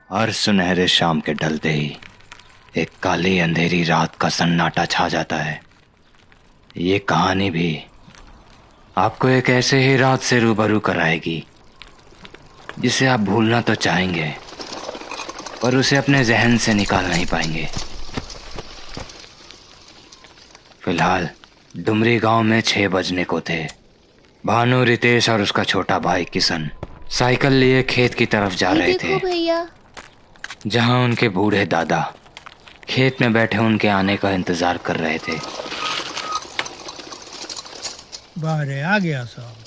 हर सुनहरे शाम के ढलते ही एक काली अंधेरी रात का सन्नाटा छा जाता है। ये कहानी भी आपको एक ऐसे ही रात से रूबरू कराएगी जिसे आप भूलना तो चाहेंगे पर उसे अपने जहन से निकाल नहीं पाएंगे। फिलहाल डुमरी गांव में 6 बजने को थे। भानु, रितेश और उसका छोटा भाई किशन साइकिल लिए खेत की तरफ जा ये रहे थे, देखो भैया। जहां उनके बूढ़े दादा खेत में बैठे उनके आने का इंतजार कर रहे थे। बाहरे आ गया साहब।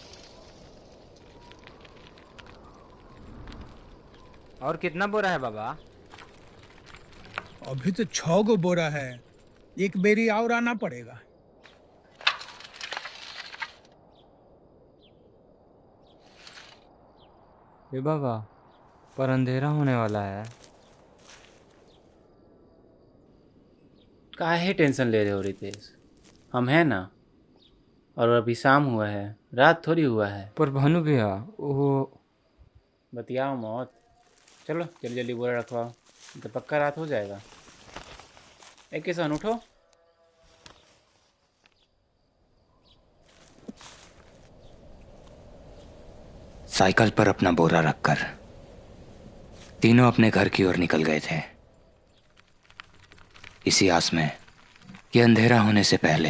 और कितना बोरा है बाबा? अभी तो 6 गो बोरा है, एक बेरी और आना पड़ेगा। ये बाबा, पर अंधेरा होने वाला है। काहे टेंशन ले रहे हो रितेश? हम हैं ना। और अभी शाम हुआ है, रात थोड़ी हुआ है। पर भानु भैया वो बतियाओ मौत। चलो जल्दी जल्दी बोरा रखवाओ, तो पक्का रात हो जाएगा। एक किसान उठो। साइकिल पर अपना बोरा रखकर तीनों अपने घर की ओर निकल गए थे, इसी आस में कि अंधेरा होने से पहले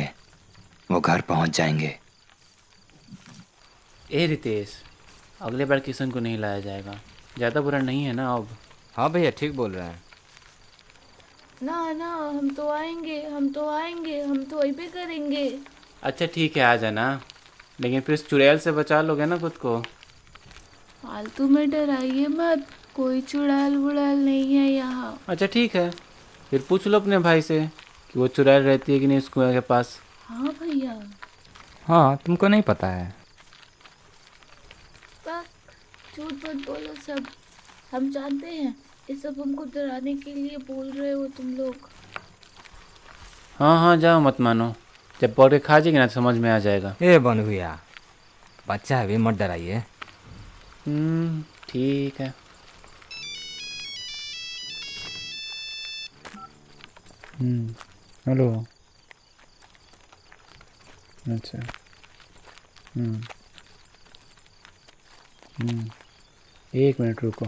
वो घर पहुंच जाएंगे। ए रितेश, अगले बार किशन को नहीं लाया जाएगा। ज़्यादा बुरा नहीं है ना अब? हाँ भैया ठीक बोल रहे हैं। ना ना, हम तो आएंगे, हम तो आएंगे, हम तो वही पे करेंगे। अच्छा ठीक है, आ जाना, लेकिन फिर इस चुड़ैल से बचा लोगे ना खुद को। फालतू में डराइए मत, कोई चुड़ैल वुड़ैल नहीं है यहाँ। अच्छा ठीक है, फिर पूछ लो अपने भाई से कि वो चुड़ैल रहती है कि नहीं उस कुएं के पास। हाँ भैया। हाँ, तुमको नहीं पता है? बस झूठ मत बोलो सब, हम जानते हैं ये सब हमको डराने के लिए बोल रहे हो तुम लोग। हाँ हाँ जाओ, मत मानो, जब पौधे खा जाएगी ना तो समझ में आ जाएगा। ए भानु भैया, बच्चा है भी, मत डराइए। ठीक है। हेलो। अच्छा। एक मिनट रुको।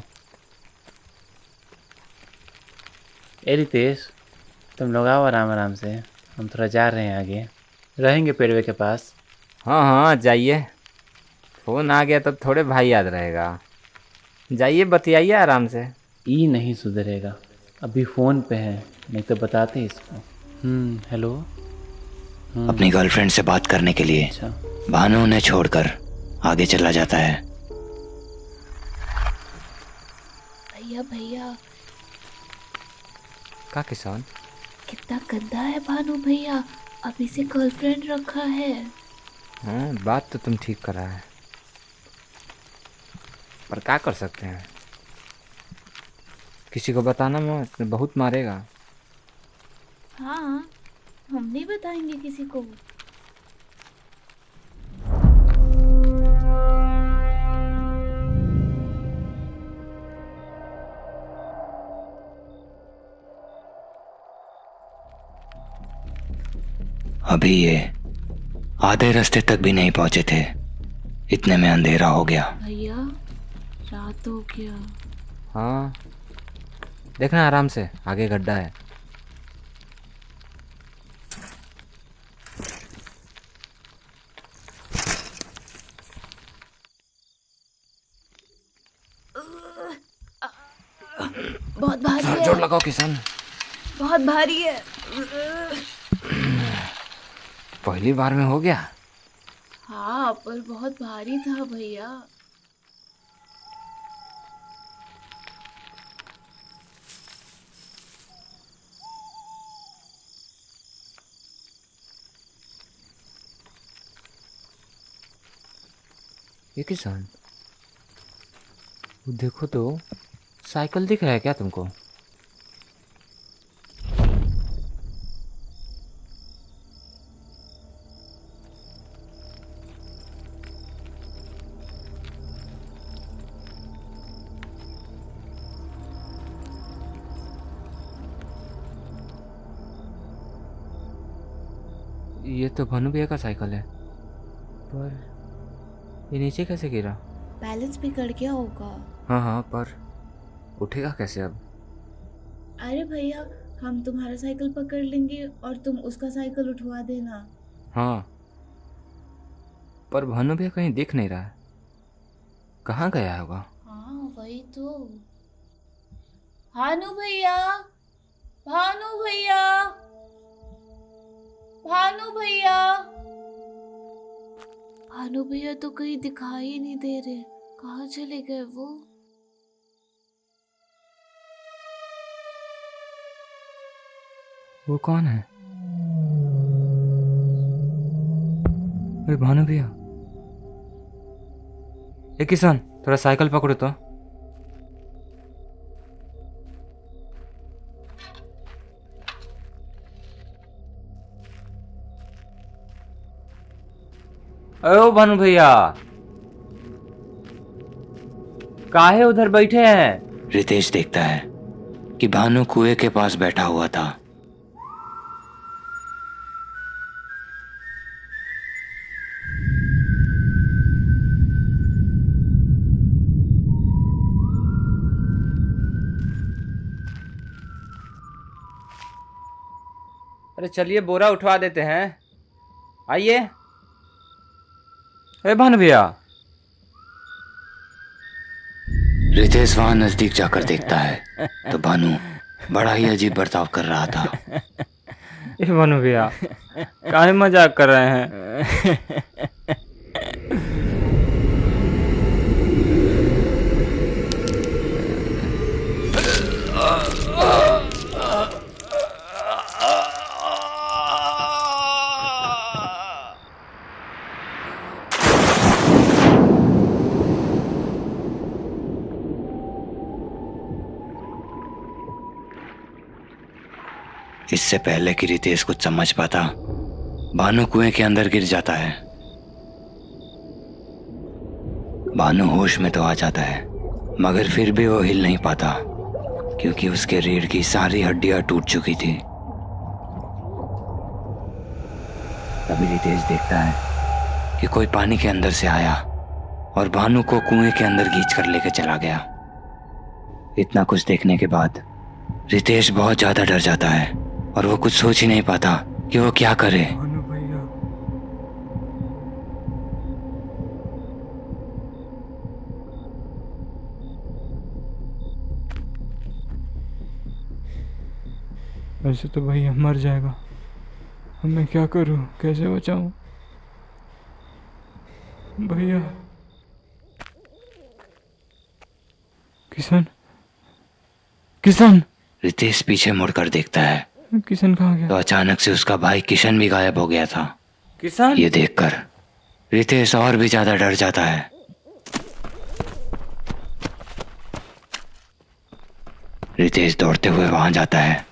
ए रितेश, तुम लोग आओ आराम आराम से, हम थोड़ा जा रहे हैं आगे, रहेंगे पेड़वे के पास। हाँ हाँ जाइए, फोन आ गया तब थोड़े भाई याद रहेगा। जाइए बतियाइए आराम से। ई नहीं सुधरेगा, अभी फ़ोन पे है, नहीं तो बताते इसको। हेलो। अपनी गर्लफ्रेंड से बात करने के लिए अच्छा। भानु उन्हें छोड़कर आगे चला जाता है। भैया भैया, का किसान? कितना गंदा है भानु भैया, अभी से गर्लफ्रेंड रखा है। हाँ, बात तो तुम ठीक कर रहा है, पर क्या कर सकते हैं? किसी को बताना मत, बहुत मारेगा। हाँ, हम नहीं बताएंगे किसी को। अभी ये आधे रास्ते तक भी नहीं पहुंचे थे, इतने में अंधेरा हो गया। भैया रात हो गया। हाँ, देखना आराम से, आगे गड्ढा है। बहुत भारी है। जोर लगाओ किसान। बहुत भारी है। पहली बार में हो गया। हाँ, पर बहुत भारी था भैया। ये किसान, वो देखो तो, साइकिल दिख रहा है क्या तुमको? ये तो भानु भैया का साइकिल है, पर ये नीचे कैसे गिरा? बैलेंस बिगड़ गया होगा। हाँ हाँ, पर उठेगा कैसे अब? अरे भैया, हम तुम्हारा साइकिल पकड़ लेंगे और तुम उसका साइकिल उठवा देना। हाँ, पर भानु भैया कहीं दिख नहीं रहा है, कहाँ गया होगा? हाँ वही तो। भानु भैया, भानु भैया, भानु भैया। भानु भैया तो कहीं दिखाई ही नहीं दे रहे, कहाँ चले गए वो? वो कौन है? अरे भानु भैया, ए किसान, थोड़ा साइकिल पकड़ो तो। ओ भानु भैया, काहे उधर बैठे हैं? रितेश देखता है कि भानु कुएं के पास बैठा हुआ था। अरे चलिए बोरा उठवा देते हैं, आइए। अरे भानु भैया। रितेश वहां नजदीक जाकर देखता है तो भानु बड़ा ही अजीब बर्ताव कर रहा था। ए भानु भैया, काहे मजाक कर रहे हैं? इससे पहले कि रितेश कुछ समझ पाता, भानु कुएं के अंदर गिर जाता है। भानु होश में तो आ जाता है, मगर फिर भी वो हिल नहीं पाता, क्योंकि उसके रीढ़ की सारी हड्डियां टूट चुकी थी। तभी रितेश देखता है कि कोई पानी के अंदर से आया और भानु को कुएं के अंदर खींच कर लेकर चला गया। इतना कुछ देखने के बाद रितेश बहुत ज्यादा डर जाता है और वो कुछ सोच ही नहीं पाता कि वो क्या करे। भानु भैया, ऐसे तो भैया मर जाएगा, अब मैं क्या करूं, कैसे बचाऊं भैया? किशन, किशन। रितेश पीछे मुड़कर देखता है किशन कहाँ गया? तो अचानक से उसका भाई किशन भी गायब हो गया था। किशन। ये देखकर रितेश और भी ज्यादा डर जाता है। रितेश दौड़ते हुए वहां जाता है।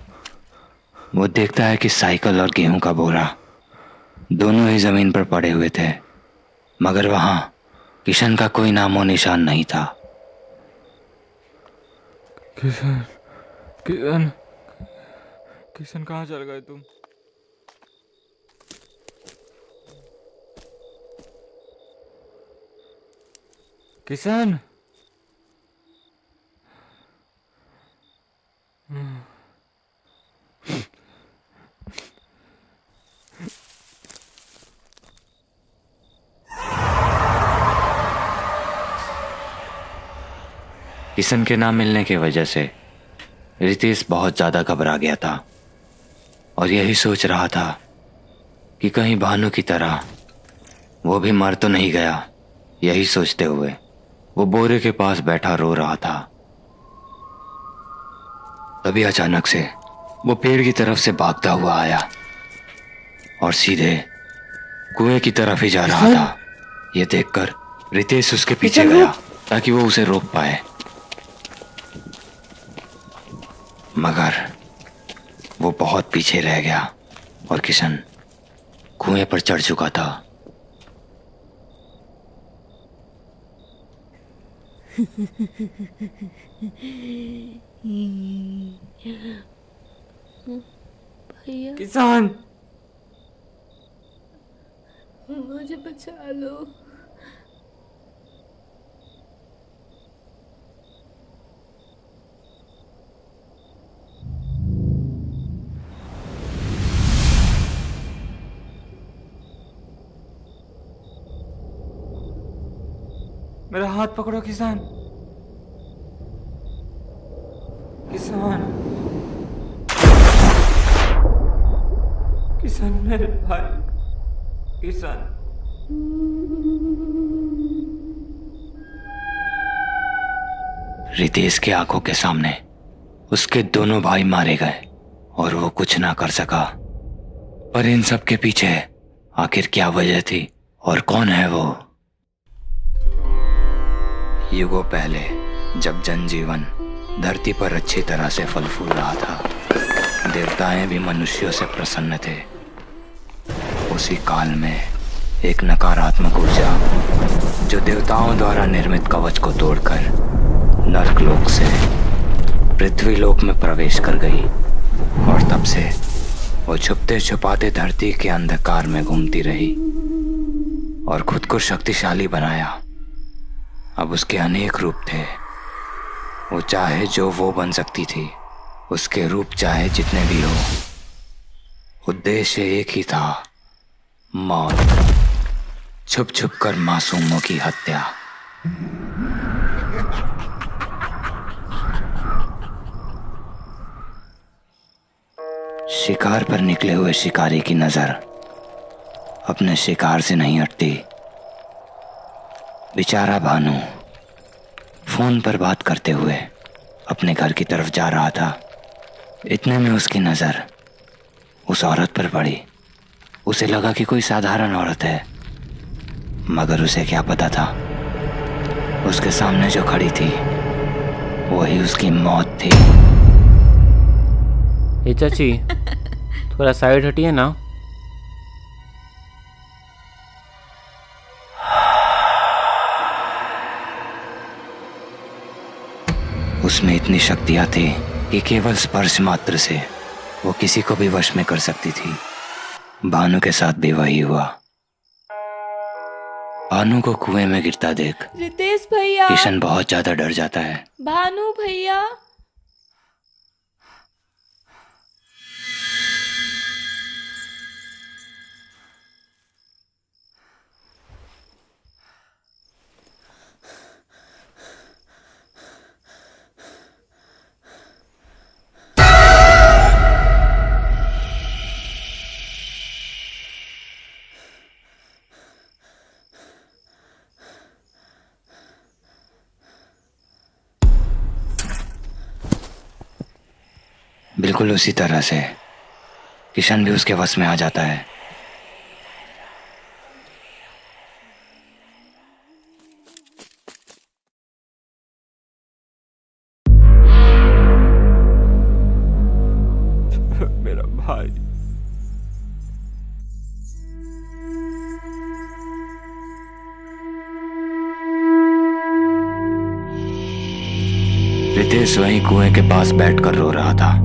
वो देखता है कि साइकिल और गेहूं का बोरा दोनों ही जमीन पर पड़े हुए थे, मगर वहां किशन का कोई नामो निशान नहीं था। किशन, किशन, किशन कहाँ चल गए तुम? किशन। किशन के ना मिलने की वजह से रितेश बहुत ज्यादा घबरा गया था और यही सोच रहा था कि कहीं भानु की तरह वो भी मर तो नहीं गया। यही सोचते हुए वो बोरे के पास बैठा रो रहा था। तभी अचानक से वो पेड़ की तरफ से भागता हुआ आया और सीधे कुएं की तरफ ही जा रहा था। ये देखकर रितेश उसके पीछे गया ताकि वो उसे रोक पाए, मगर वो बहुत पीछे रह गया और किशन कुएं पर चढ़ चुका था। भैया, किसान, मुझे बचा लो। मेरा हाथ पकड़ो किसान। किसान, किसान मेरे भाई, किसान। रितेश की आंखों के सामने उसके दोनों भाई मारे गए और वो कुछ ना कर सका। पर इन सब के पीछे आखिर क्या वजह थी और कौन है वो? युगों पहले जब जनजीवन धरती पर अच्छी तरह से फल फूल रहा था, देवताएं भी मनुष्यों से प्रसन्न थे। उसी काल में एक नकारात्मक ऊर्जा जो देवताओं द्वारा निर्मित कवच को तोड़कर नरकलोक से पृथ्वीलोक में प्रवेश कर गई और तब से वो छुपते छुपाते धरती के अंधकार में घूमती रही और खुद को शक्तिशाली बनाया। अब उसके अनेक रूप थे। वो चाहे जो वो बन सकती थी, उसके रूप चाहे जितने भी हो, उद्देश्य एक ही था, मौत। छुप छुप कर मासूमों की हत्या। शिकार पर निकले हुए शिकारी की नजर अपने शिकार से नहीं हटती। बेचारा भानु फोन पर बात करते हुए अपने घर की तरफ जा रहा था। इतने में उसकी नजर उस औरत पर पड़ी। उसे लगा कि कोई साधारण औरत है, मगर उसे क्या पता था, उसके सामने जो खड़ी थी वही उसकी मौत थी। ये चाची थोड़ा साइड हटिए ना। उसमें इतनी शक्तियां थी कि केवल स्पर्श मात्र से वो किसी को भी वश में कर सकती थी। भानु के साथ भी वही हुआ। भानु को कुएं में गिरता देख रितेश भैया, किशन बहुत ज्यादा डर जाता है। भानु भैया। बिल्कुल उसी तरह से किशन भी उसके वश में आ जाता है। मेरा भाई। रितेश वहीं कुएं के पास बैठकर रो रहा था।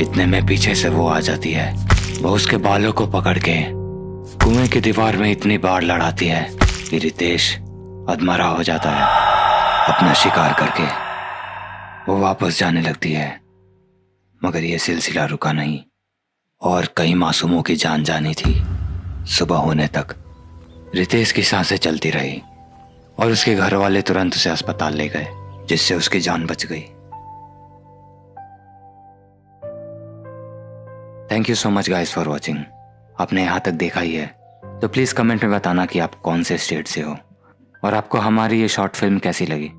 इतने में पीछे से वो आ जाती है। वो उसके बालों को पकड़ के कुएं की दीवार में इतनी बार लड़ाती है कि रितेश अधमरा हो जाता है। अपना शिकार करके वो वापस जाने लगती है, मगर ये सिलसिला रुका नहीं और कई मासूमों की जान जानी थी। सुबह होने तक रितेश की सांसें चलती रही और उसके घर वाले तुरंत उसे अस्पताल ले गए, जिससे उसकी जान बच गई। Thank you so much guys for watching. आपने यहाँ तक देखा ही है तो प्लीज़ कमेंट में बताना कि आप कौन से स्टेट से हो और आपको हमारी ये शॉर्ट फिल्म कैसी लगी।